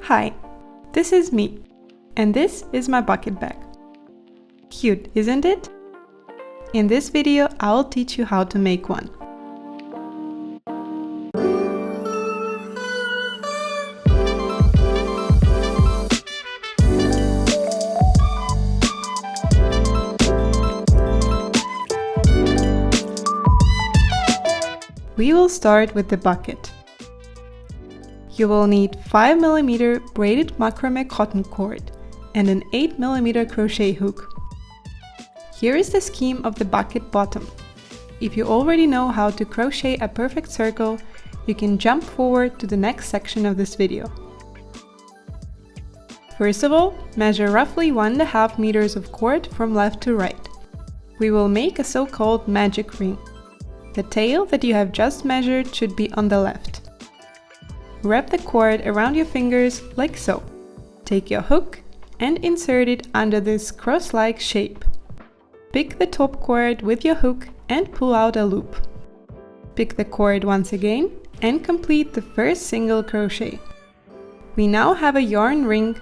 Hi, this is me, and this is my bucket bag. Cute, isn't it? In this video, I'll teach you how to make one. We will start with the bucket. You will need 5 mm braided macrame cotton cord and an 8 mm crochet hook. Here is the scheme of the bucket bottom. If you already know how to crochet a perfect circle, you can jump forward to the next section of this video. First of all, measure roughly 1.5 meters of cord from left to right. We will make a so-called magic ring. The tail that you have just measured should be on the left. Wrap the cord around your fingers like so. Take your hook and insert it under this cross-like shape. Pick the top cord with your hook and pull out a loop. Pick the cord once again and complete the first single crochet. We now have a yarn ring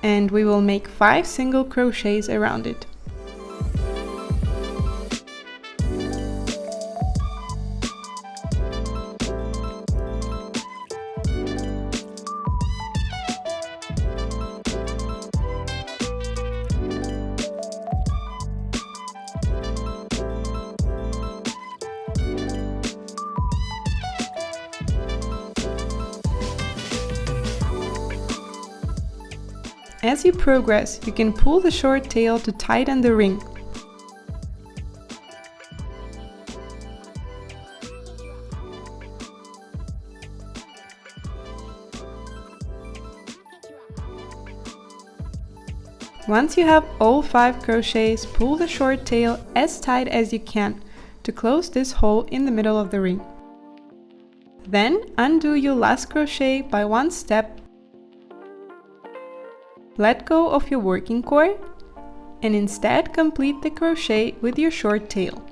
and we will make 5 single crochets around it. As you progress, you can pull the short tail to tighten the ring. Once you have all 5 crochets, pull the short tail as tight as you can to close this hole in the middle of the ring. Then undo your last crochet by one step. Let go of your working cord and instead complete the crochet with your short tail.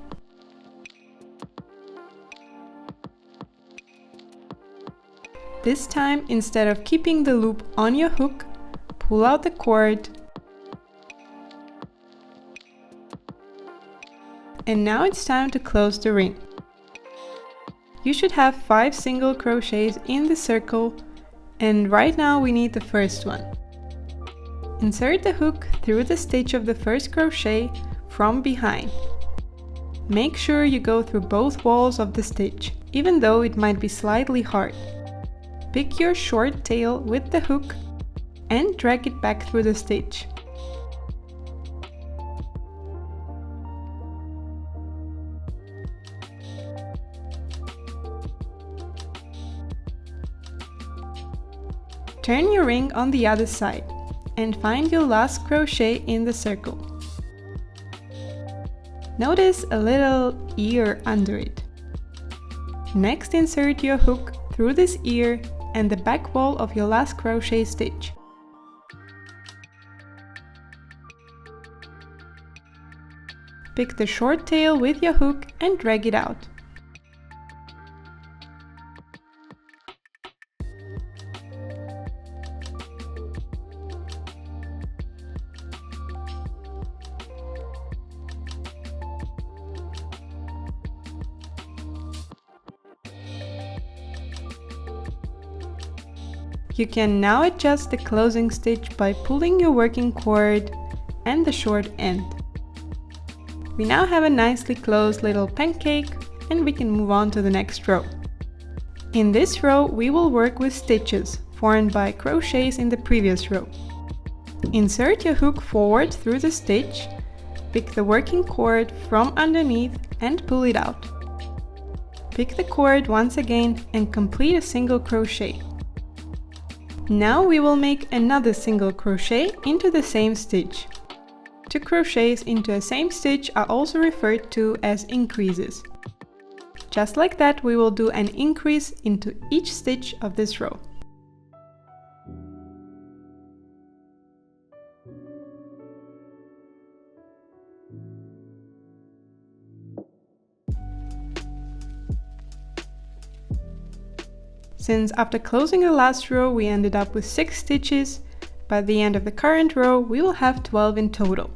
This time, instead of keeping the loop on your hook, pull out the cord. And now it's time to close the ring. You should have 5 single crochets in the circle, and right now we need the first one. Insert the hook through the stitch of the first crochet from behind. Make sure you go through both walls of the stitch, even though it might be slightly hard. Pick your short tail with the hook and drag it back through the stitch. Turn your ring on the other side and find your last crochet in the circle. Notice a little ear under it. Next, insert your hook through this ear and the back wall of your last crochet stitch. Pick the short tail with your hook and drag it out. You can now adjust the closing stitch by pulling your working cord and the short end. We now have a nicely closed little pancake and we can move on to the next row. In this row, we will work with stitches formed by crochets in the previous row. Insert your hook forward through the stitch, pick the working cord from underneath and pull it out. Pick the cord once again and complete a single crochet. Now we will make another single crochet into the same stitch. 2 crochets into a same stitch are also referred to as increases. Just like that, we will do an increase into each stitch of this row. Since after closing the last row we ended up with 6 stitches, by the end of the current row we will have 12 in total.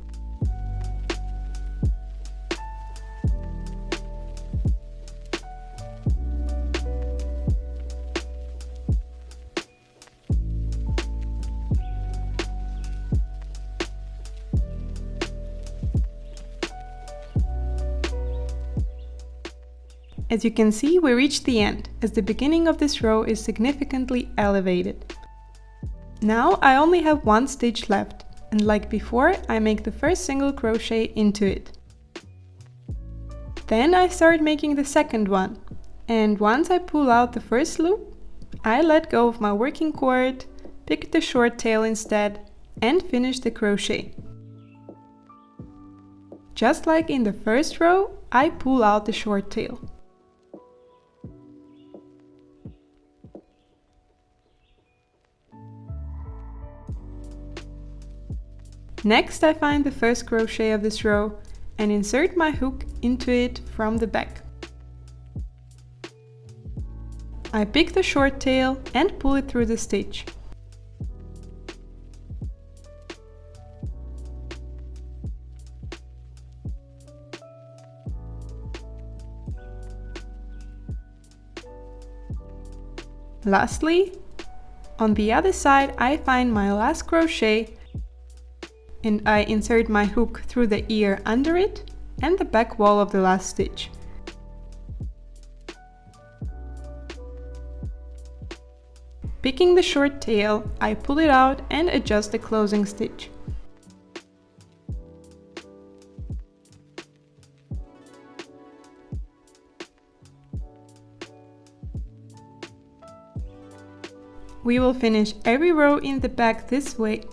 As you can see, we reached the end, as the beginning of this row is significantly elevated. Now I only have 1 stitch left, and like before, I make the first single crochet into it. Then I start making the second one, and once I pull out the first loop, I let go of my working cord, pick the short tail instead, and finish the crochet. Just like in the first row, I pull out the short tail. Next, I find the first crochet of this row and insert my hook into it from the back. I pick the short tail and pull it through the stitch. Lastly, on the other side, I find my last crochet and I insert my hook through the ear under it and the back wall of the last stitch. Picking the short tail, I pull it out and adjust the closing stitch. We will finish every row in the back this way,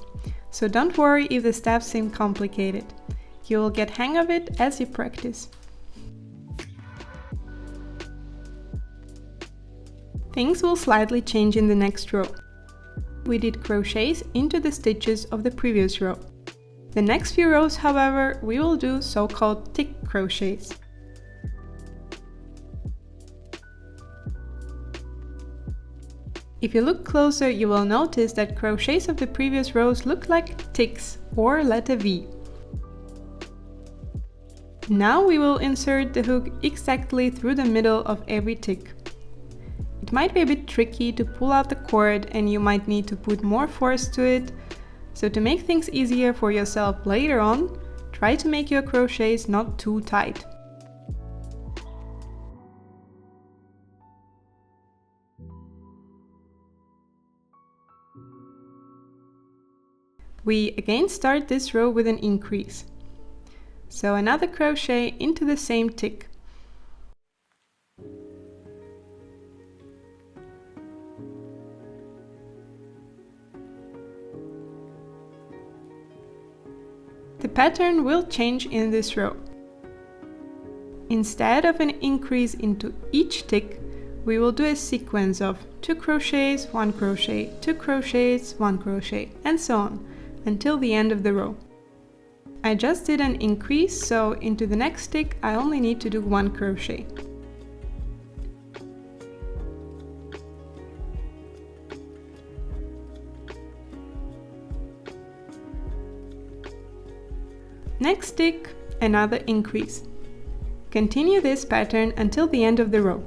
so don't worry if the steps seem complicated. You will get hang of it as you practice. Things will slightly change in the next row. We did crochets into the stitches of the previous row. The next few rows, however, we will do so-called tick crochets. If you look closer, you will notice that crochets of the previous rows look like ticks or letter V. Now we will insert the hook exactly through the middle of every tick. It might be a bit tricky to pull out the cord and you might need to put more force to it, so to make things easier for yourself later on, try to make your crochets not too tight. We again start this row with an increase. So another crochet into the same tick. The pattern will change in this row. Instead of an increase into each tick, we will do a sequence of 2 crochets, 1 crochet, 2 crochets, 1 crochet, and so on, until the end of the row. I just did an increase, so into the next tick I only need to do 1 crochet. Next tick, another increase. Continue this pattern until the end of the row.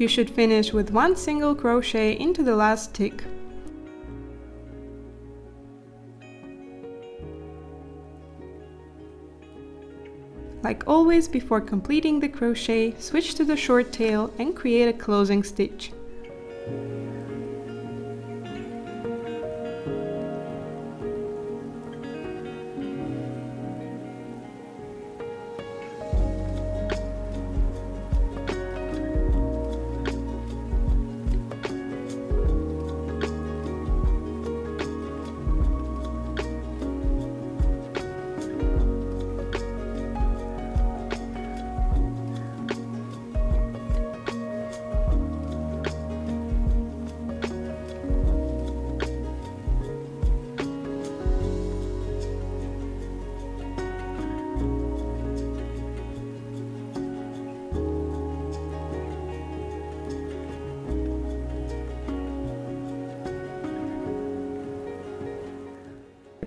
You should finish with 1 single crochet into the last tick. Like always, before completing the crochet, switch to the short tail and create a closing stitch.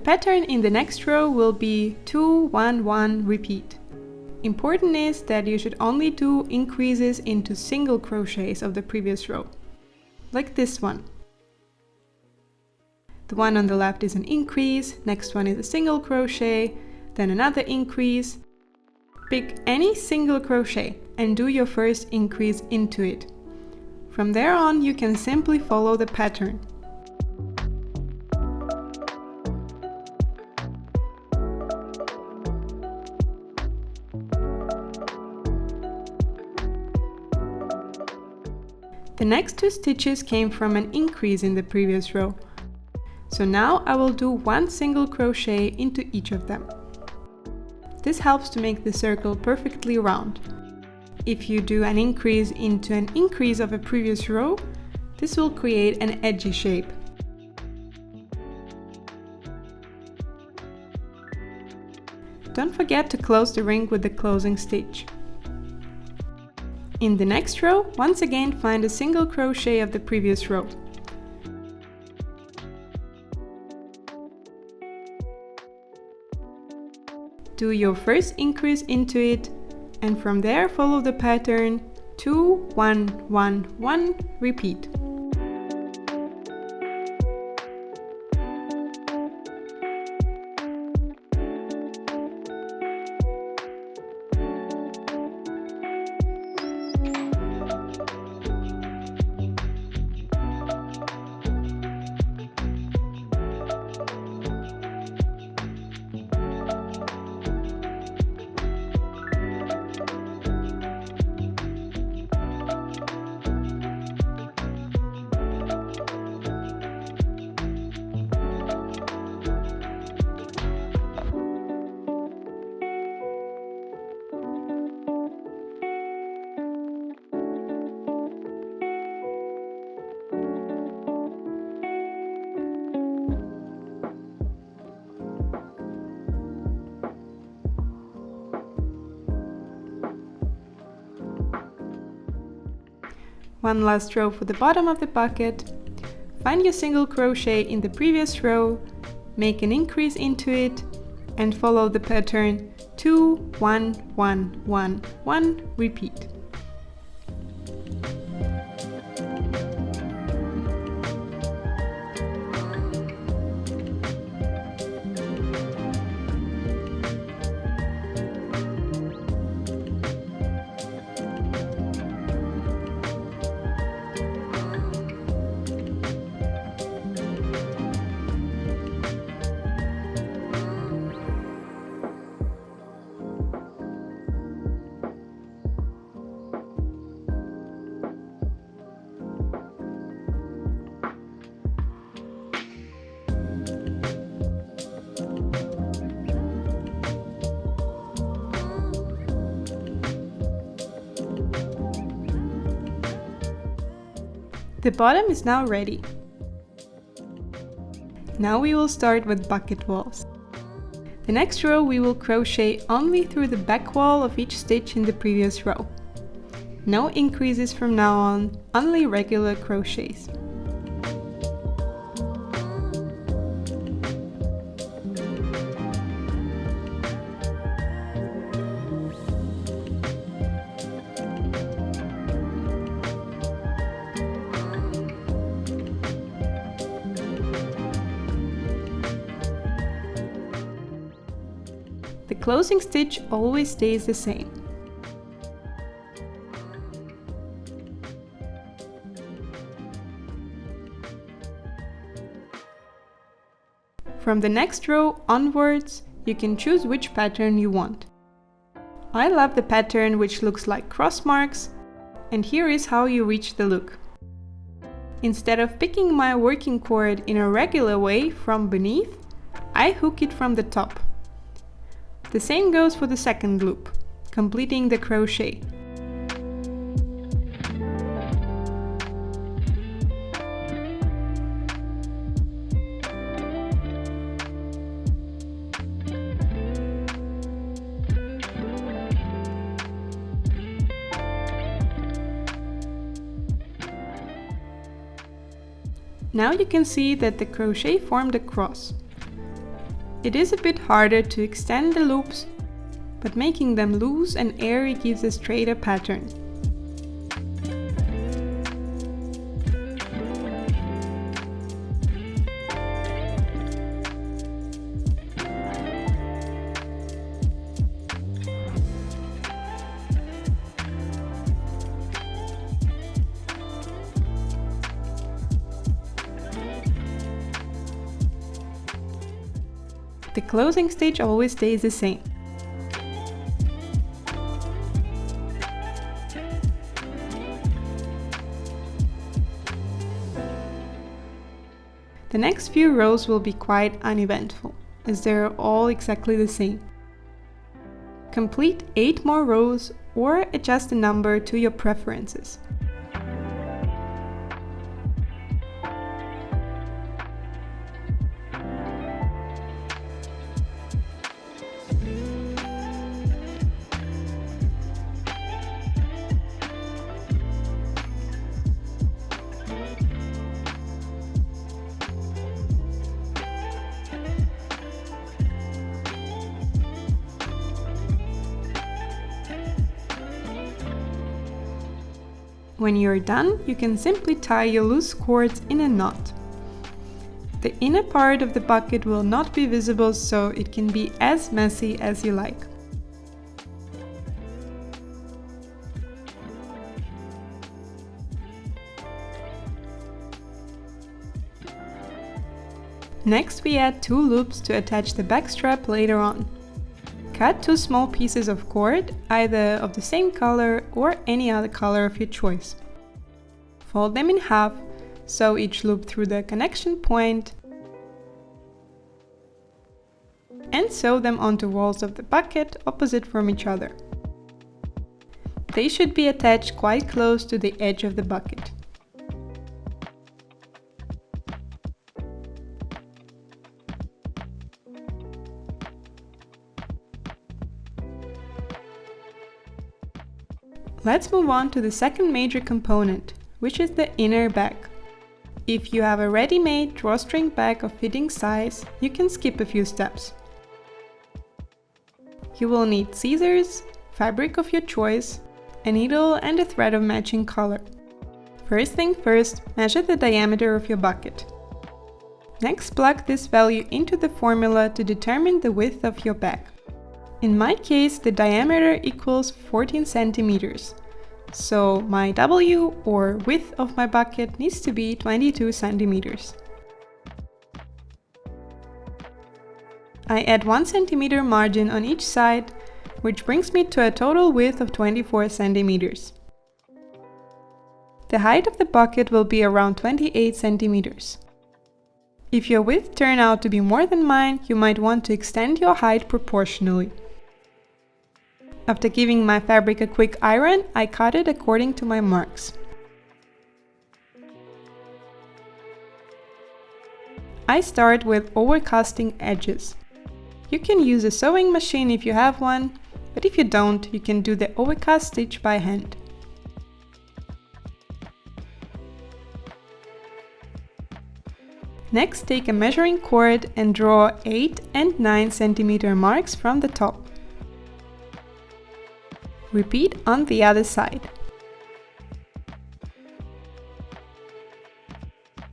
pattern in the next row will be 2, 1, 1, repeat. Important is that you should only do increases into single crochets of the previous row, like this one. The one on the left is an increase, next one is a single crochet, then another increase. Pick any single crochet and do your first increase into it. From there on, you can simply follow the pattern. The next 2 stitches came from an increase in the previous row. So now I will do 1 single crochet into each of them. This helps to make the circle perfectly round. If you do an increase into an increase of a previous row, this will create an edgy shape. Don't forget to close the ring with the closing stitch. In the next row, once again find a single crochet of the previous row. Do your first increase into it, and from there follow the pattern 2, 1, 1, 1, repeat. One last row for the bottom of the bucket. Find your single crochet in the previous row, make an increase into it, and follow the pattern 2, 1, 1, 1, 1, repeat. The bottom is now ready. Now we will start with bucket walls. The next row we will crochet only through the back wall of each stitch in the previous row. No increases from now on, only regular crochets. The closing stitch always stays the same. From the next row onwards, you can choose which pattern you want. I love the pattern which looks like cross marks, and here is how you reach the look. Instead of picking my working cord in a regular way from beneath, I hook it from the top. The same goes for the second loop, completing the crochet. Now you can see that the crochet formed a cross. It is a bit harder to extend the loops, but making them loose and airy gives a straighter pattern. The closing stitch always stays the same. The next few rows will be quite uneventful, as they're all exactly the same. Complete 8 more rows or adjust the number to your preferences. When you're done, you can simply tie your loose cords in a knot. The inner part of the bucket will not be visible, so it can be as messy as you like. Next, we add 2 loops to attach the back strap later on. Cut 2 small pieces of cord, either of the same color or any other color of your choice. Fold them in half, sew each loop through the connection point, and sew them onto walls of the bucket opposite from each other. They should be attached quite close to the edge of the bucket. Let's move on to the second major component, which is the inner bag. If you have a ready-made drawstring bag of fitting size, you can skip a few steps. You will need scissors, fabric of your choice, a needle and a thread of matching color. First thing first, measure the diameter of your bucket. Next, plug this value into the formula to determine the width of your bag. In my case, the diameter equals 14 centimeters, so my W, or width of my bucket, needs to be 22 centimeters. I add 1 centimeter margin on each side, which brings me to a total width of 24 centimeters. The height of the bucket will be around 28 centimeters. If your width turns out to be more than mine, you might want to extend your height proportionally. After giving my fabric a quick iron, I cut it according to my marks. I start with overcasting edges. You can use a sewing machine if you have one, but if you don't, you can do the overcast stitch by hand. Next, take a measuring cord and draw 8 and 9 centimeter marks from the top. Repeat on the other side.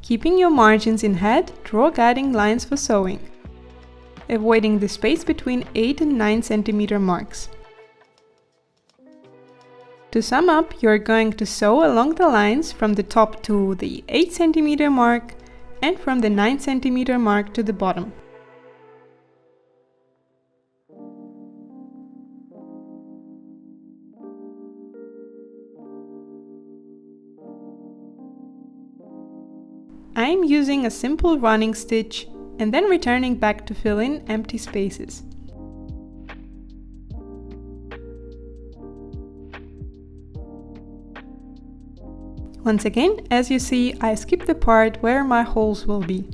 Keeping your margins in head, draw guiding lines for sewing, avoiding the space between 8 and 9 centimeter marks. To sum up, you are going to sew along the lines from the top to the 8 centimeter mark and from the 9 centimeter mark to the bottom. I am using a simple running stitch and then returning back to fill in empty spaces. Once again, as you see, I skip the part where my holes will be.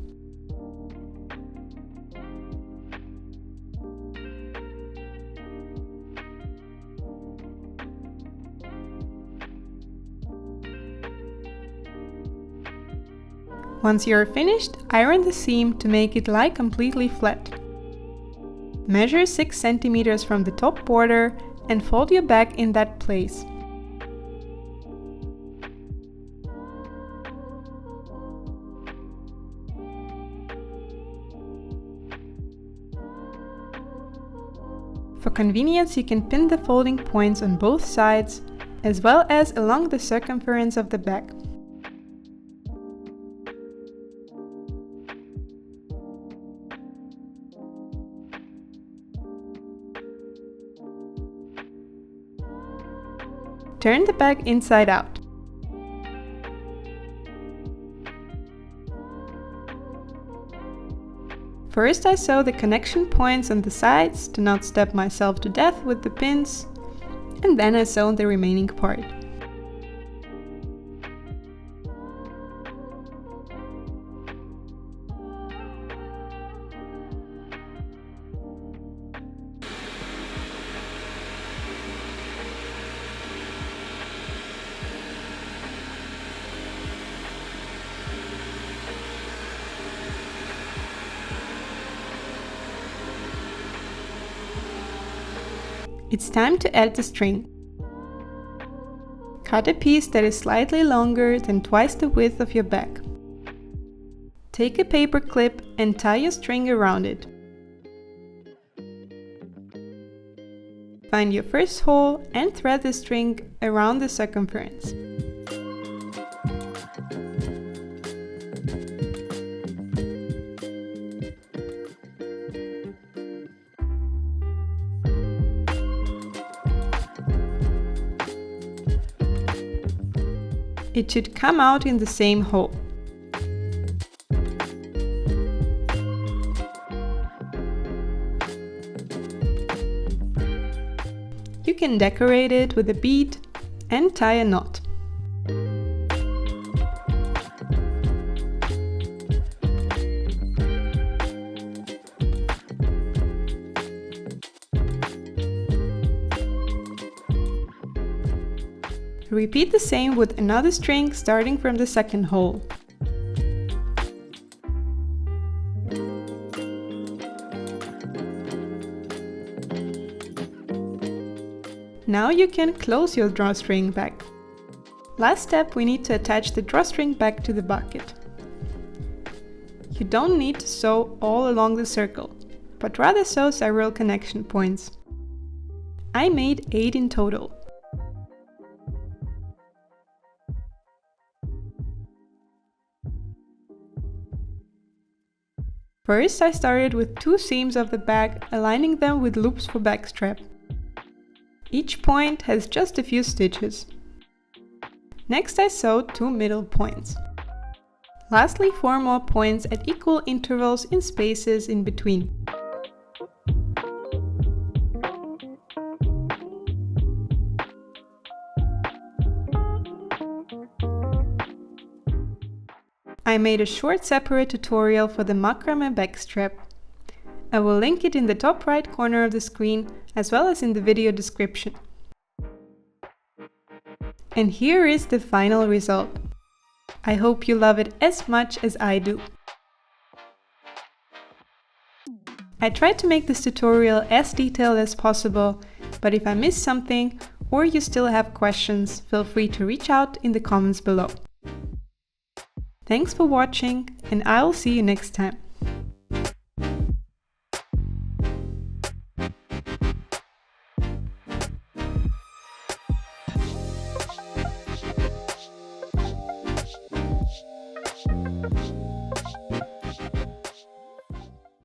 Once you are finished, iron the seam to make it lie completely flat. Measure 6 centimeters from the top border and fold your bag in that place. For convenience, you can pin the folding points on both sides, as well as along the circumference of the bag. Turn the bag inside out. First, I sew the connection points on the sides to not stab myself to death with the pins, and then I sew the remaining part. It's time to add the string. Cut a piece that is slightly longer than twice the width of your bag. Take a paper clip and tie your string around it. Find your first hole and thread the string around the circumference. It should come out in the same hole. You can decorate it with a bead and tie a knot. Repeat the same with another string starting from the second hole. Now you can close your drawstring back. Last step, we need to attach the drawstring back to the bucket. You don't need to sew all along the circle, but rather sew several connection points. I made 8 in total. First, I started with 2 seams of the bag, aligning them with loops for backstrap. Each point has just a few stitches. Next, I sewed 2 middle points. Lastly, 4 more points at equal intervals in spaces in between. I made a short separate tutorial for the MACRAME backstrap. I will link it in the top right corner of the screen, as well as in the video description. And here is the final result. I hope you love it as much as I do. I tried to make this tutorial as detailed as possible, but if I missed something or you still have questions, feel free to reach out in the comments below. Thanks for watching, and I'll see you next time.